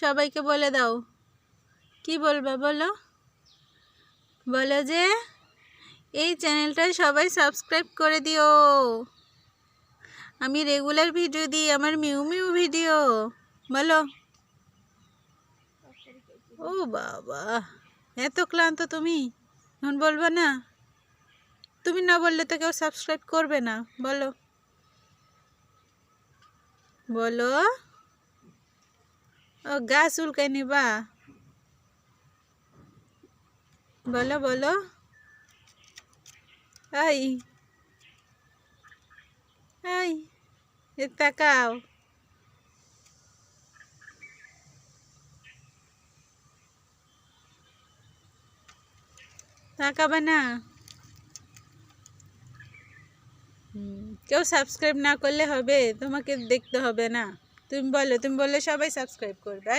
সবাইকে বলে দাও, কি বলবা বলো? বলো যে এই চ্যানেলটা সবাই সাবস্ক্রাইব করে দিও। আমি রেগুলার ভিডিও দিই, আমার মিউ মিউ ভিডিও। বলো। ও বাবা, এত ক্লান্ত তুমি, এখন বলবো না? তুমি না বললে তো কেউ সাবস্ক্রাইব করবে না। বলো বলো। ও গা চুলকাই নিবা? বলো বলো। এই এই তাকাও। তাকাবে না? কেউ সাবস্ক্রাইব না করলে হবে? তোমাকে দেখতে হবে না? তুমি বলো, তুমি বললে সবাই সাবস্ক্রাইব করবে।